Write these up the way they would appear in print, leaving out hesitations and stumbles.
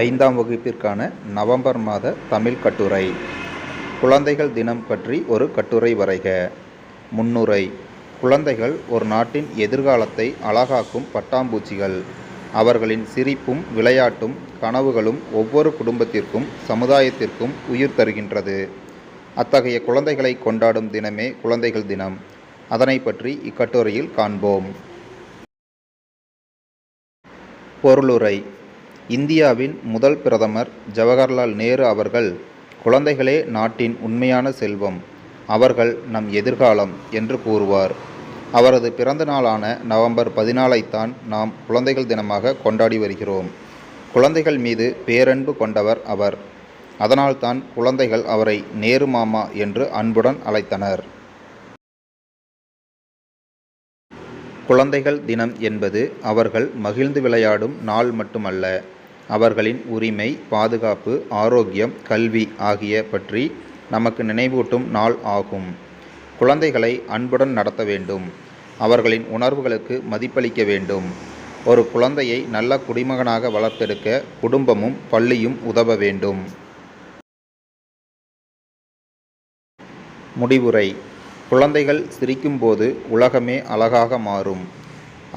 5ஆம் வகுப்பிற்கான நவம்பர் மாத தமிழ் கட்டுரை. குழந்தைகள் தினம் பற்றி ஒரு கட்டுரை வரைக. முன்னுரை. குழந்தைகள் ஒரு நாட்டின் எதிர்காலத்தை அழகாக்கும் பட்டாம்பூச்சிகள். அவர்களின் சிரிப்பும் விளையாட்டும் கனவுகளும் ஒவ்வொரு குடும்பத்திற்கும் சமுதாயத்திற்கும் உயிர் தருகின்றது. அத்தகைய குழந்தைகளை கொண்டாடும் தினமே குழந்தைகள் தினம். அதனை பற்றி இக்கட்டுரையில் காண்போம். பொருளுரை. இந்தியாவின் முதல் பிரதமர் ஜவஹர்லால் நேரு அவர்கள், குழந்தைகளே நாட்டின் உண்மையான செல்வம், அவர்கள் நம் எதிர்காலம் என்று கூறுவார். அவரது பிறந்த நாளான நவம்பர் 14ஐத்தான் நாம் குழந்தைகள் தினமாக கொண்டாடி வருகிறோம். குழந்தைகள் மீது பேரன்பு கொண்டவர் அவர். அதனால்தான் குழந்தைகள் அவரை நேரு மாமா என்று அன்புடன் அழைத்தனர். குழந்தைகள் தினம் என்பது அவர்கள் மகிழ்ந்து விளையாடும் நாள் மட்டுமல்ல, அவர்களின் உரிமை, பாதுகாப்பு, ஆரோக்கியம், கல்வி ஆகிய பற்றி நமக்கு நினைவூட்டும் நாள் ஆகும். குழந்தைகளை அன்புடன் நடத்த வேண்டும். அவர்களின் உணர்வுகளுக்கு மதிப்பளிக்க வேண்டும். ஒரு குழந்தையை நல்ல குடிமகனாக வளர்த்தெடுக்க குடும்பமும் பள்ளியும் உதவ வேண்டும். முடிவுரை. குழந்தைகள் சிரிக்கும்போது உலகமே அழகாக மாறும்.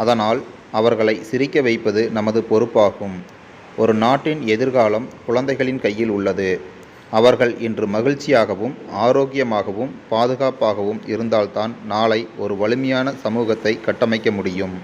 அதனால் அவர்களை சிரிக்க வைப்பது நமது பொறுப்பாகும். ஒரு நாட்டின் எதிர்காலம் குழந்தைகளின் கையில் உள்ளது. அவர்கள் இன்று மகிழ்ச்சியாகவும் ஆரோக்கியமாகவும் பாதுகாப்பாகவும் இருந்தால்தான் நாளை ஒரு வலிமையான சமூகத்தை கட்டமைக்க முடியும்.